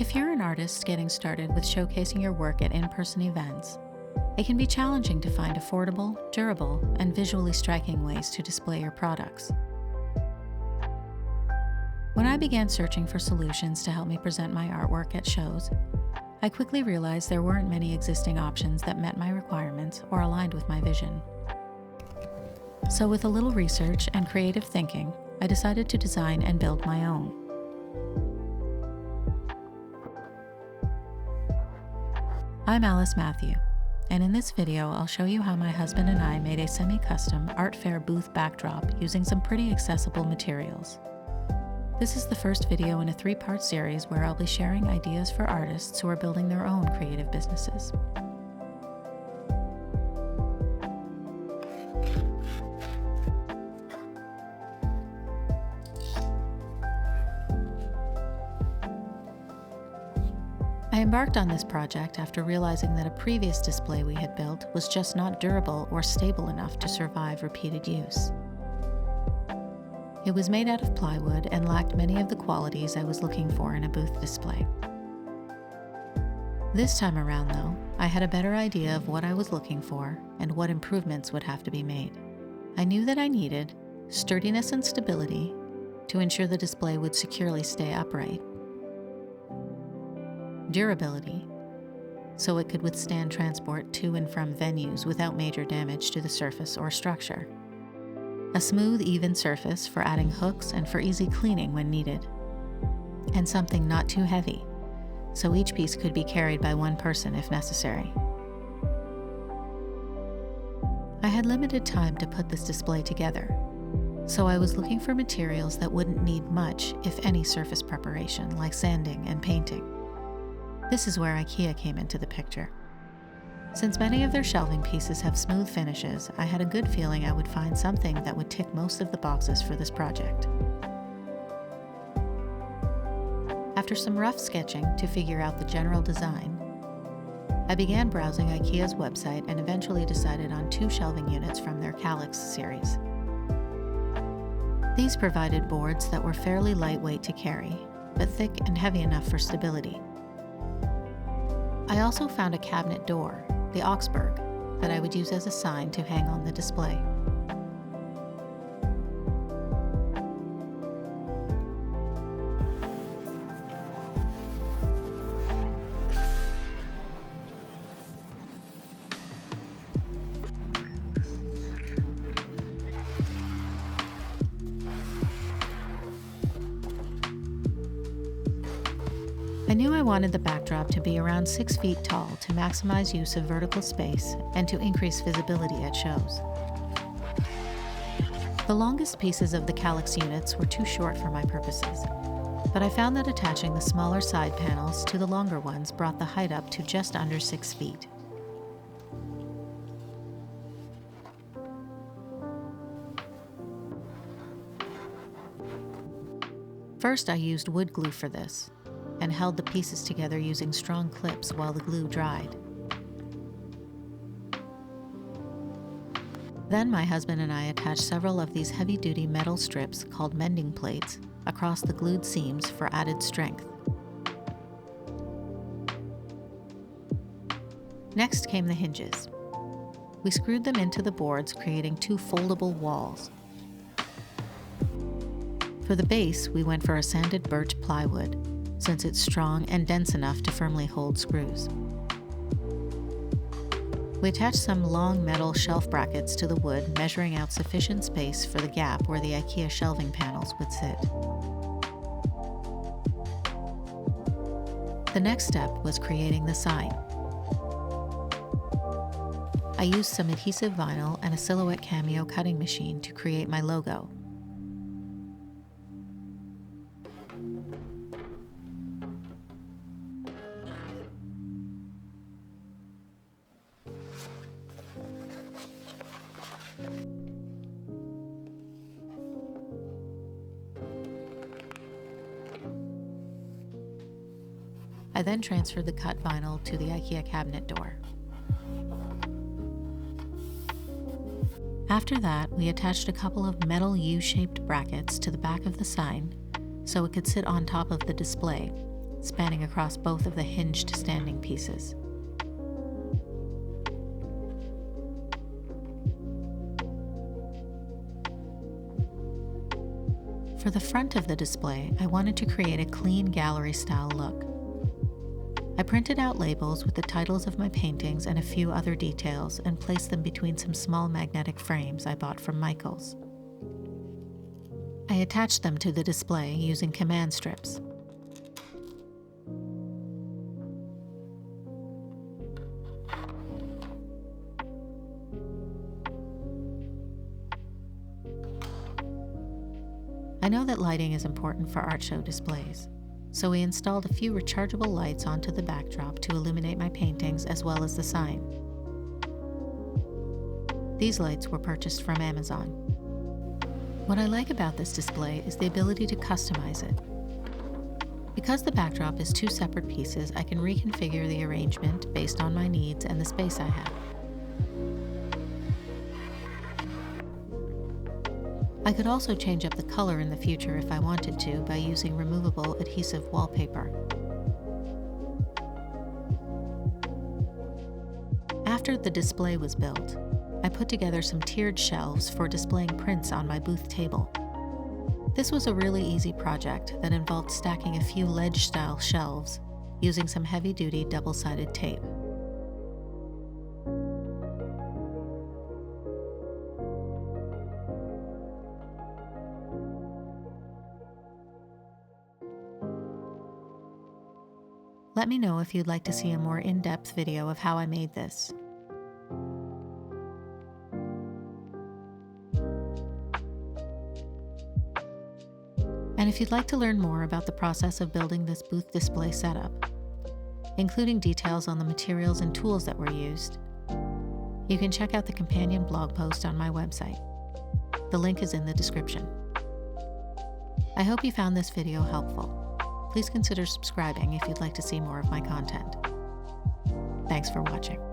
If you're an artist getting started with showcasing your work at in-person events, it can be challenging to find affordable, durable, and visually striking ways to display your products. When I began searching for solutions to help me present my artwork at shows, I quickly realized there weren't many existing options that met my requirements or aligned with my vision. So with a little research and creative thinking, I decided to design and build my own. I'm Alice Matthew, and in this video I'll show you how my husband and I made a semi-custom art fair booth backdrop using some pretty accessible materials. This is the first video in a 3-part series where I'll be sharing ideas for artists who are building their own creative businesses. I embarked on this project after realizing that a previous display we had built was just not durable or stable enough to survive repeated use. It was made out of plywood and lacked many of the qualities I was looking for in a booth display. This time around, though, I had a better idea of what I was looking for and what improvements would have to be made. I knew that I needed sturdiness and stability to ensure the display would securely stay upright, durability, so it could withstand transport to and from venues without major damage to the surface or structure, a smooth, even surface for adding hooks and for easy cleaning when needed, and something not too heavy, so each piece could be carried by one person if necessary. I had limited time to put this display together, so I was looking for materials that wouldn't need much, if any, surface preparation, like sanding and painting. This is where IKEA came into the picture. Since many of their shelving pieces have smooth finishes, I had a good feeling I would find something that would tick most of the boxes for this project. After some rough sketching to figure out the general design, I began browsing IKEA's website and eventually decided on 2 shelving units from their Calyx series. These provided boards that were fairly lightweight to carry, but thick and heavy enough for stability. I also found a cabinet door, the Augsburg, that I would use as a sign to hang on the display. I knew I wanted the backdrop to be around 6 feet tall to maximize use of vertical space and to increase visibility at shows. The longest pieces of the Calyx units were too short for my purposes, but I found that attaching the smaller side panels to the longer ones brought the height up to just under 6 feet. First, I used wood glue for this, and held the pieces together using strong clips while the glue dried. Then my husband and I attached several of these heavy-duty metal strips called mending plates across the glued seams for added strength. Next came the hinges. We screwed them into the boards, creating 2 foldable walls. For the base, we went for a sanded birch plywood, since it's strong and dense enough to firmly hold screws. We attached some long metal shelf brackets to the wood, measuring out sufficient space for the gap where the IKEA shelving panels would sit. The next step was creating the sign. I used some adhesive vinyl and a Silhouette Cameo cutting machine to create my logo. I then transferred the cut vinyl to the IKEA cabinet door. After that, we attached a couple of metal U-shaped brackets to the back of the sign so it could sit on top of the display, spanning across both of the hinged standing pieces. For the front of the display, I wanted to create a clean gallery-style look. I printed out labels with the titles of my paintings and a few other details and placed them between some small magnetic frames I bought from Michael's. I attached them to the display using command strips. I know that lighting is important for art show displays, so we installed a few rechargeable lights onto the backdrop to illuminate my paintings as well as the sign. These lights were purchased from Amazon. What I like about this display is the ability to customize it. Because the backdrop is two separate pieces, I can reconfigure the arrangement based on my needs and the space I have. I could also change up the color in the future if I wanted to by using removable adhesive wallpaper. After the display was built, I put together some tiered shelves for displaying prints on my booth table. This was a really easy project that involved stacking a few ledge-style shelves using some heavy-duty double-sided tape. Let me know if you'd like to see a more in-depth video of how I made this. And if you'd like to learn more about the process of building this booth display setup, including details on the materials and tools that were used, you can check out the companion blog post on my website. The link is in the description. I hope you found this video helpful. Please consider subscribing if you'd like to see more of my content. Thanks for watching.